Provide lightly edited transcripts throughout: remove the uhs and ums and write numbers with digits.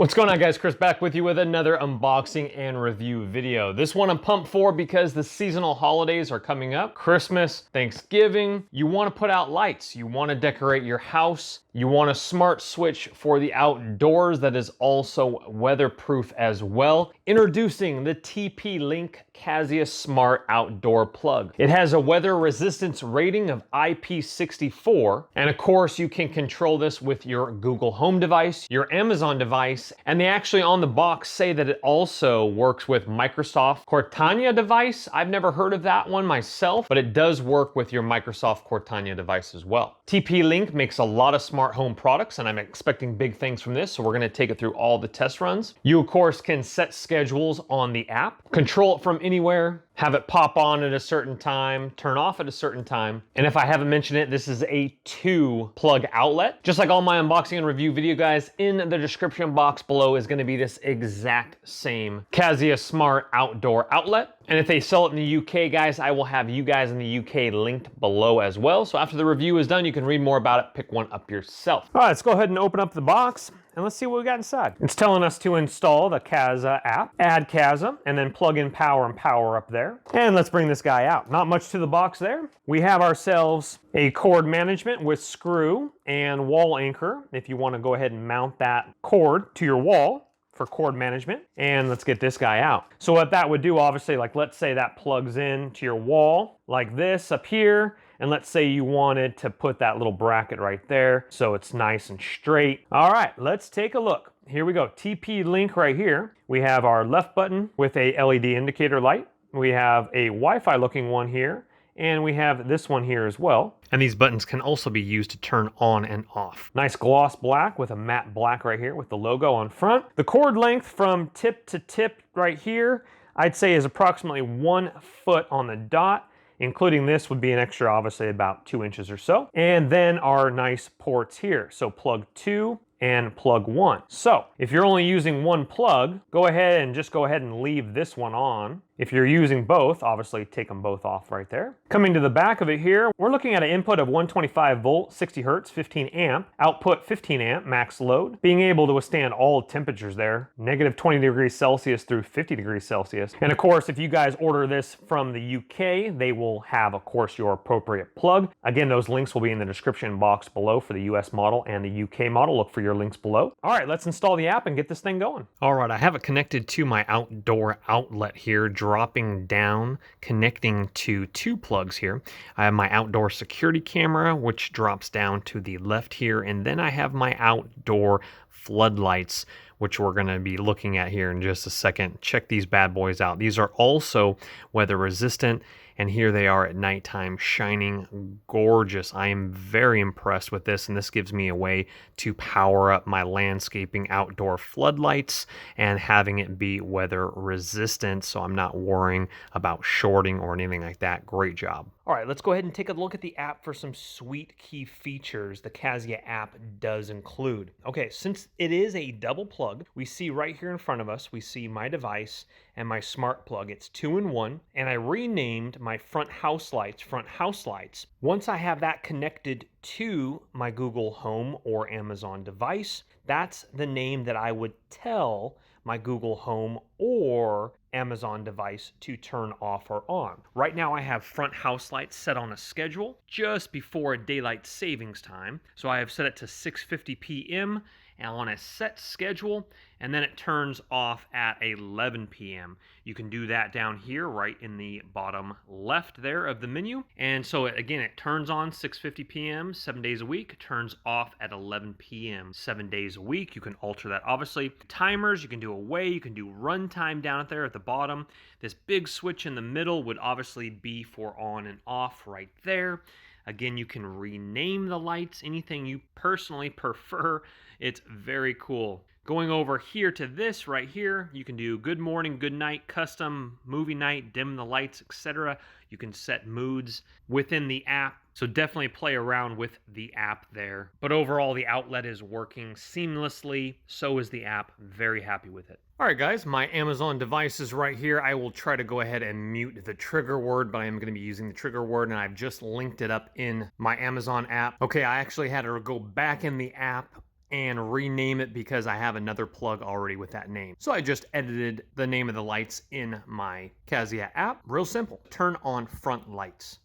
What's going on, guys? Chris back with you with another unboxing and review video. This one I'm pumped for because the seasonal holidays are coming up. Christmas, Thanksgiving. You want to put out lights. You want to decorate your house. You want a smart switch for the outdoors that is also weatherproof as well. Introducing the TP-Link Kasa Smart Outdoor Plug. It has a weather resistance rating of IP64, and of course you can control this with your Google Home device, your Amazon device, and they actually on the box say that it also works with Microsoft Cortana device. I've never heard of that one myself, but it does work with your Microsoft Cortana device as well. TP-Link makes a lot of smart home products, and I'm expecting big things from this, so we're gonna take it through all the test runs. You, of course, can set schedules on the app, control it from anywhere, have it pop on at a certain time, turn off at a certain time. And if I haven't mentioned it, this is a 2-plug outlet. Just like all my unboxing and review video, guys, in the description box below is gonna be this exact same Kasa Smart Outdoor Outlet. And if they sell it in the UK, guys, I will have you guys in the UK linked below as well. So after the review is done, you can read more about it, pick one up yourself. All right, let's go ahead and open up the box and let's see what we got inside. It's telling us to install the Kasa app, add Kasa, and then plug in power and power up there. And let's bring this guy out. Not much to the box there. We have ourselves a cord management with screw and wall anchor if you want to go ahead and mount that cord to your wall for cord management. And let's get this guy out. So what that would do, obviously, like let's say that plugs in to your wall like this up here. And let's say you wanted to put that little bracket right there so it's nice and straight. All right, let's take a look. Here we go, TP-Link right here. We have our left button with a LED indicator light. We have a Wi-Fi looking one here, and we have this one here as well. And these buttons can also be used to turn on and off. Nice gloss black with a matte black right here with the logo on front. The cord length from tip to tip right here, I'd say is approximately 1 foot on the dot. Including this would be an extra, obviously, about 2 inches or so. And then our nice ports here. So plug 2 and plug 1. So if you're only using one plug, go ahead and leave this one on. If you're using both, obviously take them both off right there. Coming to the back of it here, we're looking at an input of 125 volt, 60 hertz, 15 amp, output 15 amp, max load, being able to withstand all temperatures there, negative 20 degrees Celsius through 50 degrees Celsius. And of course, if you guys order this from the UK, they will have, of course, your appropriate plug. Again, those links will be in the description box below for the US model and the UK model. Look for your links below. All right, let's install the app and get this thing going. All right, I have it connected to my outdoor outlet here, dropping down, connecting to 2 plugs here. I have my outdoor security camera, which drops down to the left here, and then I have my outdoor floodlights, which we're going to be looking at here in just a second. Check these bad boys out. These are also weather resistant, and here they are at nighttime, shining gorgeous. I am very impressed with this, and this gives me a way to power up my landscaping outdoor floodlights and having it be weather resistant, so I'm not worrying about shorting or anything like that. Great job. All right, let's go ahead and take a look at the app for some sweet key features the Kasa app does include. Okay, since it is a double plug, we see right here in front of us, we see my device and my smart plug. It's 2-in-1, and I renamed my front house lights. Once I have that connected to my Google Home or Amazon device, that's the name that I would tell my Google Home or Amazon device to turn off or on. Right now I have front house lights set on a schedule just before daylight savings time. So I have set it to 6:50 p.m. on a set schedule, and then it turns off at 11 p.m. You can do that down here right in the bottom left there of the menu. And so again, it turns on 6:50 p.m. 7 days a week, turns off at 11 p.m. 7 days a week. You can alter that, obviously. Timers, you can do away, you can do runtime down there at the bottom. This big switch in the middle would obviously be for on and off right there. Again, you can rename the lights, anything you personally prefer. It's very cool. Going over here to this right here, you can do good morning, good night, custom, movie night, dim the lights, etc. You can set moods within the app. So definitely play around with the app there. But overall, the outlet is working seamlessly. So is the app. Very happy with it. All right, guys, my Amazon device is right here. I will try to go ahead and mute the trigger word, but I am going to be using the trigger word, and I've just linked it up in my Amazon app. Okay, I actually had to go back in the app and rename it because I have another plug already with that name. So I just edited the name of the lights in my Kasa app. Real simple. Turn on front lights.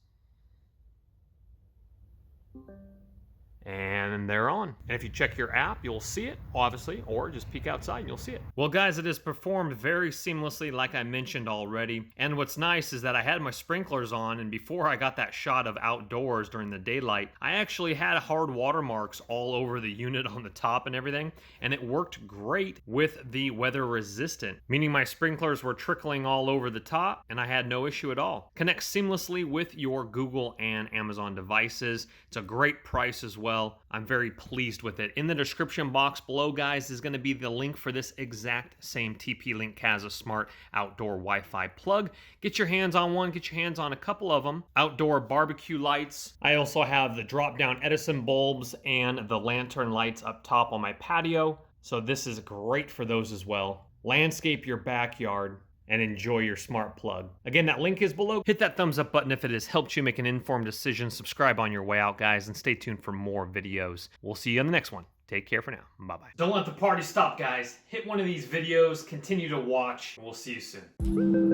And they're on. And if you check your app, you'll see it, obviously, or just peek outside and you'll see it. Well, guys, it has performed very seamlessly, like I mentioned already. And what's nice is that I had my sprinklers on, and before I got that shot of outdoors during the daylight, I actually had hard watermarks all over the unit on the top and everything, and it worked great with the weather resistant, meaning my sprinklers were trickling all over the top, and I had no issue at all. Connects seamlessly with your Google and Amazon devices. It's a great price as well. I'm very pleased with it. In the description box below, guys, is going to be the link for this exact same TP-Link Kasa Smart Outdoor Wi-Fi plug. Get your hands on one, get your hands on a couple of them. Outdoor barbecue lights. I also have the drop-down Edison bulbs and the lantern lights up top on my patio. So this is great for those as well. Landscape your backyard and enjoy your smart plug. Again, that link is below. Hit that thumbs up button if it has helped you make an informed decision. Subscribe on your way out, guys, and stay tuned for more videos. We'll see you on the next one. Take care for now. Bye-bye. Don't let the party stop, guys. Hit one of these videos, continue to watch. We'll see you soon.